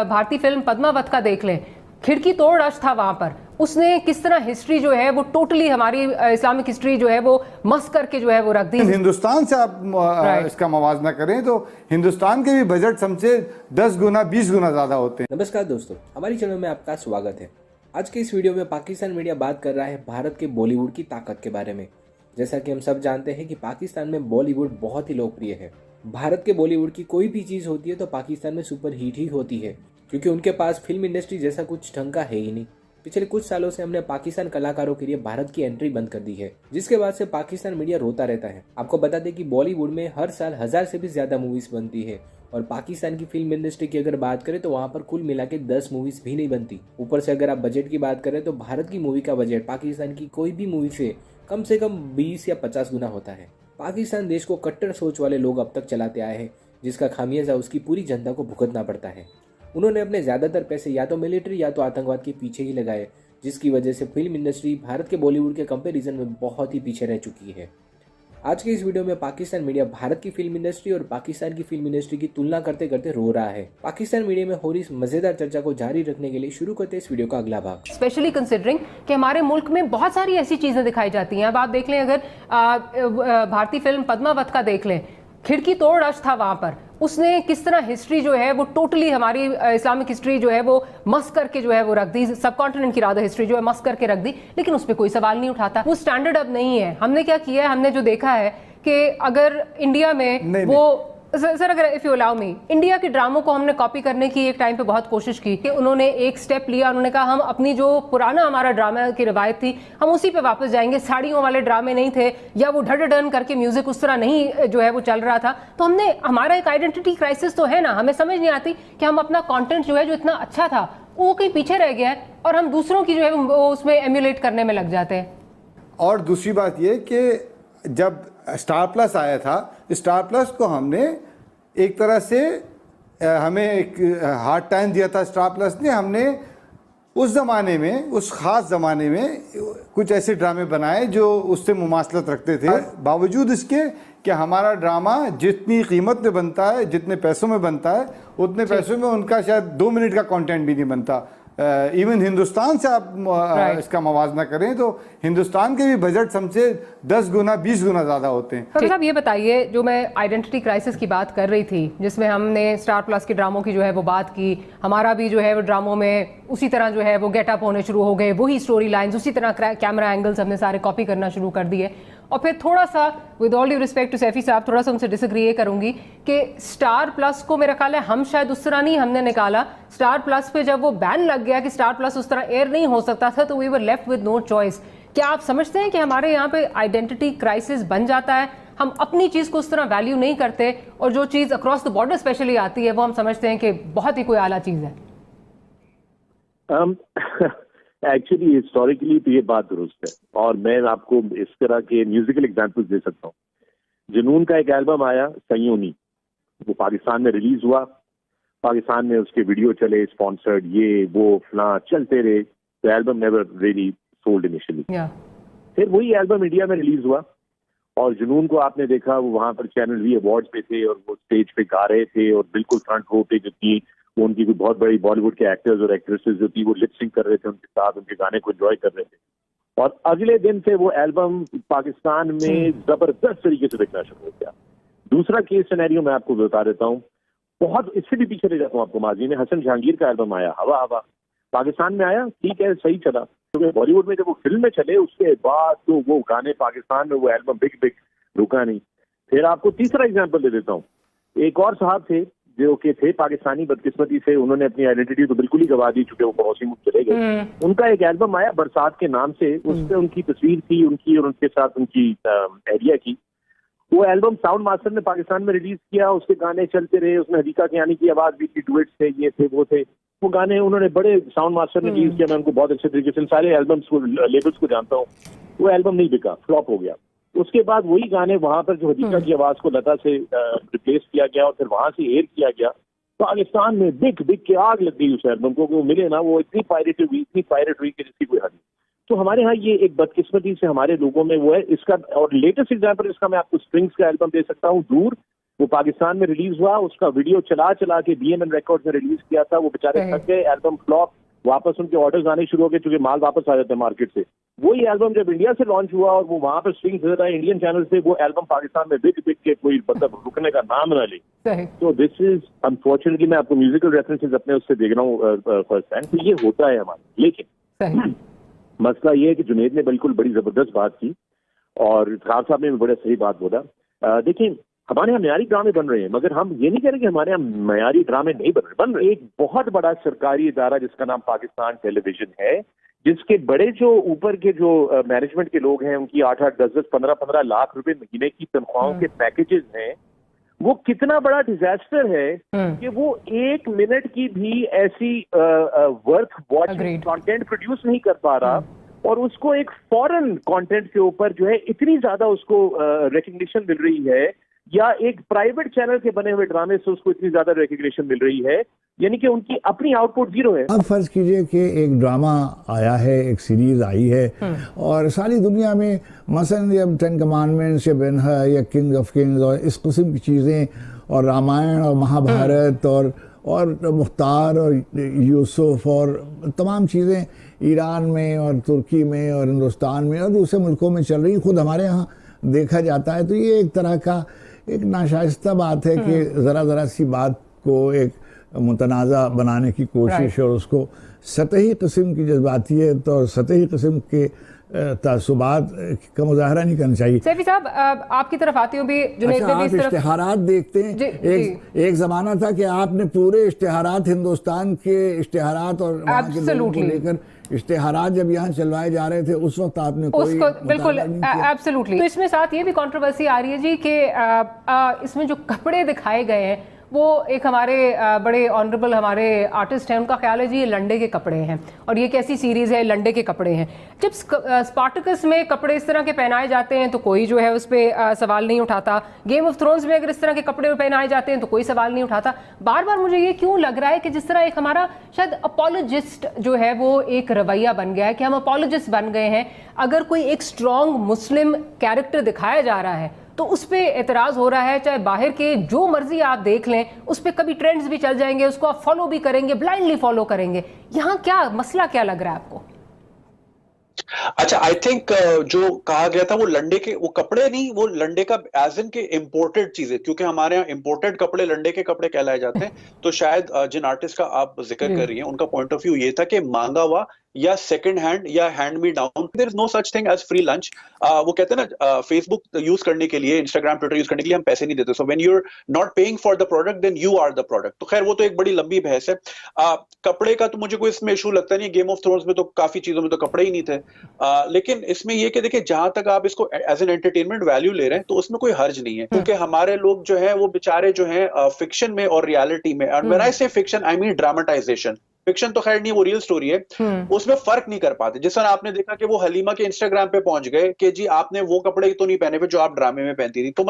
भारतीय फिल्म पद्मावत का देख लें, खिड़की तोड़ रश था वहां पर। उसने किस तरह हिस्ट्री जो है वो टोटली हमारी इस्लामिक हिस्ट्री जो है वो मस करके जो है वो रख दी। हिंदुस्तान से आप इसका मवाजना करें तो हिंदुस्तान के भी बजट हमसे 10 गुना 20 गुना ज्यादा होते हैं। नमस्कार दोस्तों, हमारी चैनल में आपका स्वागत है। आज के इस वीडियो में पाकिस्तान मीडिया बात कर रहा है भारत के बॉलीवुड की ताकत के बारे में। जैसा कि हम सब जानते हैं कि पाकिस्तान में बॉलीवुड बहुत ही लोकप्रिय है। भारत के बॉलीवुड की कोई भी चीज़ होती है तो पाकिस्तान में सुपर हिट ही होती है, क्योंकि उनके पास फिल्म इंडस्ट्री जैसा कुछ ढंग का है ही नहीं। पिछले कुछ सालों से हमने पाकिस्तान कलाकारों के लिए भारत की एंट्री बंद कर दी है, जिसके बाद से पाकिस्तान मीडिया रोता रहता है। आपको बता दें कि बॉलीवुड में हर साल 1000 से भी ज्यादा मूवीज बनती है, और पाकिस्तान की फिल्म इंडस्ट्री की अगर बात करें तो वहाँ पर कुल मिला के 10 मूवीज भी नहीं बनती। ऊपर से अगर आप बजट की बात करें तो भारत की मूवी का बजट पाकिस्तान की कोई भी मूवी से कम 20 या 50 गुना होता है। पाकिस्तान देश को कट्टर सोच वाले लोग अब तक चलाते आए हैं, जिसका खामियाजा उसकी पूरी जनता को भुगतना पड़ता है। उन्होंने अपने ज्यादातर पैसे या तो मिलिट्री या तो आतंकवाद के पीछे ही लगाए, जिसकी वजह से फिल्म इंडस्ट्री भारत के बॉलीवुड के कंपैरिजन में बहुत ही पीछे रह चुकी है। आज के इस वीडियो में पाकिस्तान मीडिया भारत की फिल्म इंडस्ट्री और पाकिस्तान की फिल्म इंडस्ट्री की तुलना करते करते रो रहा है। पाकिस्तान मीडिया में हो रही इस मजेदार चर्चा को जारी रखने के लिए शुरू करते हैं इस वीडियो का अगला भाग। स्पेशली कंसिडरिंग कि हमारे मुल्क में बहुत सारी ऐसी चीजें दिखाई जाती हैं। अब आप देख लें, अगर भारतीय फिल्म पद्मावत का देख लें, खिड़की तोड़ रश था वहां पर। उसने किस तरह हिस्ट्री जो है वो टोटली हमारी इस्लामिक हिस्ट्री जो है वो मस करके जो है वो रख दी, सब कॉन्टिनेंट की राधा हिस्ट्री जो है मस करके रख दी, लेकिन उस पर कोई सवाल नहीं उठाता। वो स्टैंडर्ड अब नहीं है। हमने क्या किया है, हमने जो देखा है कि अगर इंडिया में वो सर अगर if you allow me, India के ड्रामों को हमने कॉपी करने की एक टाइम पे बहुत कोशिश की कि उन्होंने एक स्टेप लिया। उन्होंने कहा हम अपनी जो पुराना हमारा ड्रामा की रवायत थी हम उसी पे वापस जाएंगे। साड़ियों वाले ड्रामे नहीं थे, या वो ढडडन करके म्यूजिक उस तरह नहीं जो है वो चल रहा था। तो हमने, हमारा एक आइडेंटिटी क्राइसिस तो है ना, हमें समझ नहीं आती कि हम अपना कंटेंट जो है जो इतना अच्छा था वो कहीं पीछे रह गया है, और हम दूसरों की जो है वो उसमें एम्यूलेट करने में लग जाते हैं। और दूसरी बात ये कि जब स्टार प्लस आया था, स्टार प्लस को हमने एक तरह से हमें एक हार्ड टाइम दिया था स्टार प्लस ने। हमने उस ज़माने में, उस ख़ास ज़माने में कुछ ऐसे ड्रामे बनाए जो उससे मुमासलत रखते थे। बावजूद इसके कि हमारा ड्रामा जितनी कीमत में बनता है, जितने पैसों में बनता है, उतने पैसों में उनका शायद 2 मिनट का कंटेंट भी नहीं बनता। इवन हिंदुस्तान से आप इसका मवाजना करें तो हिंदुस्तान के भी बजट हमसे 10 गुना 20 गुना ज्यादा होते हैं। तो साहब ये बताइए, जो मैं आइडेंटिटी क्राइसिस की बात कर रही थी, जिसमें हमने स्टार प्लस के ड्रामों की जो है वो बात की, हमारा भी जो है वो ड्रामों में उसी तरह जो है वो गेटअप होने शुरू हो गए, वही स्टोरी लाइन्स, उसी तरह कैमरा एंगल्स हमने सारे कॉपी करना शुरू कर दिए। और फिर थोड़ा सा with all due respect to Saifi साहब, थोड़ा सा उनसे डिसएग्री ये करूंगी कि स्टार प्लस को मेरा ख्याल है हम शायद उस तरह नहीं हमने निकाला। स्टार प्लस पे जब वो बैन लग गया कि स्टार प्लस उस तरह एयर नहीं हो सकता था, तो we were left with no choice. क्या आप समझते हैं कि हमारे यहाँ पे आइडेंटिटी क्राइसिस बन जाता है, हम अपनी चीज को उस तरह वैल्यू नहीं करते, और जो चीज अक्रॉस द बॉर्डर स्पेशली आती है वो हम समझते हैं कि बहुत ही कोई आला चीज है? एक्चुअली हिस्टोरिकली तो ये बात दुरुस्त है, और मैं आपको इस तरह के म्यूजिकल एग्जांपल्स दे सकता हूँ। जुनून का एक एल्बम आया सयोनी, वो पाकिस्तान में रिलीज हुआ, पाकिस्तान में उसके वीडियो चले, स्पॉन्सर्ड, ये वो फला चलते रहे। तो album never really sold initially. फिर वही एल्बम इंडिया में रिलीज हुआ, और जुनून को आपने देखा वो वहां पर चैनल वी अवार्ड्स पे थे, और वो स्टेज पे गा रहे थे, और बिल्कुल फ्रंट रो पे जो थी वो उनकी कोई बहुत बड़ी बॉलीवुड के एक्टर्स और एक्ट्रेसेस जो थी वो लिप सिंक कर रहे थे उनके साथ, उनके गाने को एंजॉय कर रहे थे। और अगले दिन से वो एल्बम पाकिस्तान में जबरदस्त तरीके से बिकना शुरू हो गया। दूसरा केस सिनेरियो मैं आपको बता देता हूँ, बहुत इससे भी पीछे ले जाता हूँ आपको। माजी में हसन जहांगीर का एल्बम आया हवा हवा, पाकिस्तान में आया, ठीक है, सही चला, क्योंकि बॉलीवुड में जब वो फिल्म में चले उसके बाद तो वो गाने पाकिस्तान में, वो एल्बम बिग रुका नहीं। फिर आपको तीसरा एग्जांपल दे देता हूँ। एक और साहब थे जो कि थे पाकिस्तानी, बदकिस्मती से उन्होंने अपनी आइडेंटिटी तो बिल्कुल ही गवा दी, चूंकि वो पड़ोसी मुल्क चले गए। उनका एक एल्बम आया बरसात के नाम से, उसमें उनकी तस्वीर थी उनकी, और उनके साथ उनकी एरिया की। वो एल्बम साउंड मास्टर ने पाकिस्तान में रिलीज किया, उसके गाने चलते रहे, उसमें हदीका कियानी की आवाज भी थी, डुएट्स थे, ये थे वो थे। वो गाने उन्होंने बड़े साउंड मास्टर ने रिलीज किया, मैं उनको बहुत अच्छे तरीके से सारे एल्बम्स को, लेबल्स को जानता हूँ। वो एल्बम नहीं बिका, फ्लॉप हो गया। उसके बाद वही गाने वहां पर जो हदीका की आवाज को लता से रिप्लेस किया गया, और फिर वहां से एयर किया गया। पाकिस्तान में बिक के आग लग गई उस एल्बम को, वो मिले ना, वो इतनी पायरेट हुई कि जिसकी कोई हद नहीं। तो हमारे यहाँ ये एक बदकिस्मती से हमारे लोगों में वो है इसका। और लेटेस्ट एग्जांपल इसका मैं आपको स्प्रिंग्स का एल्बम दे सकता हूँ, दूर, वो पाकिस्तान में रिलीज हुआ, उसका वीडियो चला चला के BMN रिकॉर्ड्स ने रिलीज किया था, वो बेचारे थक गए, एल्बम फ्लॉप, वापस उनके ऑर्डर्स आने शुरू हो गए क्योंकि माल वापस आ जाता है मार्केट से। वही एल्बम जब इंडिया से लॉन्च हुआ और वो वहां पर स्ट्रिंग्स देता है इंडियन चैनल से, वो एल्बम पाकिस्तान में बिक के कोई मतलब रुकने का नाम ना ले। तो दिस इज अनफॉर्चुनेटली, मैं आपको म्यूजिकल रेफरेंसेस अपने उससे देख रहा हूँ फर्स्ट टाइम, तो ये होता है हमारे। लेकिन मसला ये है कि जुनेद ने बिल्कुल बड़ी जबरदस्त बात की और खान साहब ने भी बड़ा सही बात बोला। देखिए, हमारे यहाँ मयारी ड्रामे बन रहे हैं, मगर हम ये नहीं कह रहे कि हमारे यहाँ मयारी ड्रामे नहीं बन रहे। एक बहुत बड़ा सरकारी इदारा जिसका नाम पाकिस्तान टेलीविजन है, जिसके बड़े जो ऊपर के जो मैनेजमेंट के लोग हैं, उनकी 8-8, 10-10, 15-15 लाख रुपए महीने की तनख्वाहों के पैकेजेस हैं, वो कितना बड़ा डिजास्टर है कि वो 1 मिनट की भी ऐसी वर्थ वॉचिंग कंटेंट प्रोड्यूस नहीं कर पा रहा, और उसको एक फॉरेन कंटेंट के ऊपर जो है इतनी ज्यादा उसको रिकग्निशन मिल रही है, या एक प्राइवेट चैनल के बने हुए ड्रामे से उसको इतनी ज्यादा रिकग्निशन मिल रही है, यानी कि उनकी अपनी आउटपुट जीरो है। अब फर्ज कीजिए कि एक ड्रामा आया है, एक सीरीज आई है और सारी दुनिया में मसलन जब 10 कमांडमेंट्स या बेनहर या किंग ऑफ किंग्स और इस किस्म की चीज़ें और रामायण और महाभारत और मुख्तार और यूसुफ और तमाम चीज़ें ईरान में और तुर्की में और हिंदुस्तान में और दूसरे मुल्कों में चल रही, खुद हमारे यहाँ देखा जाता है, तो ये एक तरह का एक नाशाइस्ता बात है कि ज़रा सी बात को एक मुतनाज़ा बनाने की कोशिश और उसको सतही किस्म की जज्बातियत और सतही किस्म के तासुबात का मुजाहरा नहीं करना चाहिए। सैफी साहब, आपकी तरफ आती हूँ भी, जुनैद ने भी इस तरफ इश्तिहारात देखते हैं। एक ज़माना था कि आपने पूरे इश्तिहारात, हिंदुस्तान के इश्तिहारात और वहाँ के लोगों को लेकर इश्तिहारात जब यहाँ चलवाए जा रहे थे, उस वक्त आपने कोई बिल्कुल एब्सोल्युटली। तो इसमें साथ ये भी कंट्रोवर्सी आ रही है जी कि इसमें जो कपड़े दिखाए गए हैं वो एक हमारे बड़े ऑनरेबल हमारे आर्टिस्ट हैं, उनका ख्याल है जी ये लंडे के कपड़े हैं, और ये कैसी सीरीज़ है, लंडे के कपड़े हैं। जब स्पार्टकस में कपड़े इस तरह के पहनाए जाते हैं तो कोई जो है उस पर सवाल नहीं उठाता, गेम ऑफ थ्रोन्स में अगर इस तरह के कपड़े पहनाए जाते हैं तो कोई सवाल नहीं उठाता। बार बार मुझे ये क्यों लग रहा है कि जिस तरह एक हमारा शायद अपोलोजिस्ट जो है वो एक रवैया बन गया है कि हम अपोलोजिस्ट बन गए हैं। अगर कोई एक स्ट्रॉन्ग मुस्लिम कैरेक्टर दिखाया जा रहा है तो उस पर एतराज़ हो रहा है, चाहे बाहर के जो मर्जी आप देख लें, उस पर कभी ट्रेंड्स भी चल जाएंगे, उसको आप फॉलो भी करेंगे, ब्लाइंडली फॉलो करेंगे। यहाँ क्या मसला, क्या लग रहा है आपको? अच्छा, आई थिंक जो कहा गया था वो लंडे के वो कपड़े नहीं, वो लंडे का एज इन के इम्पोर्टेड चीजें, क्योंकि हमारे यहाँ इम्पोर्टेड कपड़े लंडे के कपड़े कहलाए जाते हैं। तो शायद जिन आर्टिस्ट का आप जिक्र कर रही हैं उनका पॉइंट ऑफ व्यू ये था कि मांगा हुआ या सेकंड हैंड या hand me down, there is no such thing as free lunch. वो कहते हैं ना, फेसबुक यूज करने के लिए, इंस्टाग्राम, ट्विटर यूज करने के लिए हम पैसे नहीं देते। So when you are not paying for the product then you are the product. तो खैर वो तो एक बड़ी लंबी बहस है। कपड़े का तो मुझे कोई इसमें इशू लगता नहीं। गेम ऑफ थ्रोन्स में तो काफी चीजों में तो कपड़े ही नहीं थे। लेकिन इसमें ये कि देखिए, जहां तक आप इसको एज एन एंटरटेनमेंट वैल्यू ले रहे हैं तो उसमें कोई हर्ज नहीं है, क्योंकि हमारे लोग जो है वो बेचारे जो है फिक्शन में और रियलिटी में, और व्हेन आई से fiction I mean dramatisation, fiction तो खैर नहीं, वो रियल स्टोरी है, उसमें फर्क नहीं कर पाते। जिस तरह आपने देखा कि वो हलीमा के इंस्टाग्राम पे पहुंच गए कि जी आपने वो कपड़े तो नहीं पहने हुए जो आप ड्रामे में पहनती थी। तो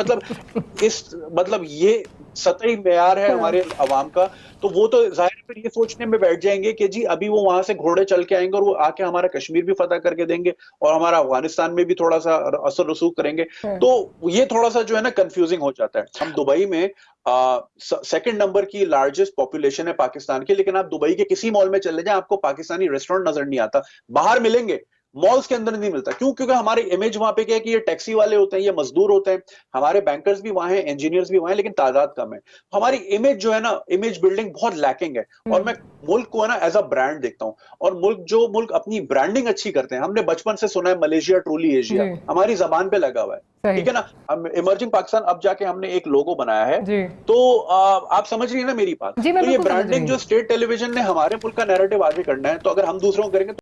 मतलब ये सतही मेयार है हमारे अवाम का। तो वो तो जाहिर है फिर ये सोचने में बैठ जाएंगे कि जी अभी वो वहां से घोड़े चल के आएंगे और वो आके हमारा कश्मीर भी फतह करके देंगे और हमारा अफगानिस्तान में भी थोड़ा सा असर रसूख करेंगे। तो ये थोड़ा सा जो है ना कंफ्यूजिंग हो जाता है। हम दुबई में सेकंड नंबर की लार्जेस्ट पॉपुलेशन है पाकिस्तान की, लेकिन आप दुबई के किसी मॉल में चले जाएं आपको पाकिस्तानी रेस्टोरेंट नजर नहीं आता। बाहर मिलेंगे, मॉल्स के अंदर नहीं मिलता। क्यों? क्योंकि हमारी इमेज वहां पे क्या है कि ये टैक्सी वाले होते हैं, ये मजदूर होते हैं, हमारे बैंकर्स भी वहां हैं, इंजीनियर्स भी वहां हैं, लेकिन तादाद कम है। हमारी इमेज जो है ना, इमेज बिल्डिंग बहुत लैकिंग है। और मैं मुल्क को है ना एज अ ब्रांड देखता हूँ, और मुल्क अपनी ब्रांडिंग अच्छी करते हैं। हमने बचपन से सुना है मलेशिया ट्रूली एशिया, हमारी जबान पे लगा हुआ है, ठीक है ना। इमर्जिंग पाकिस्तान, अब जाके हमने एक लोगो बनाया है। तो आप समझ रही है ना मेरी बात। तो ये ब्रांडिंग जो स्टेट टेलीविजन ने हमारे मुल्क का नैरेटिव आगे करना है, तो अगर हम दूसरों को करेंगे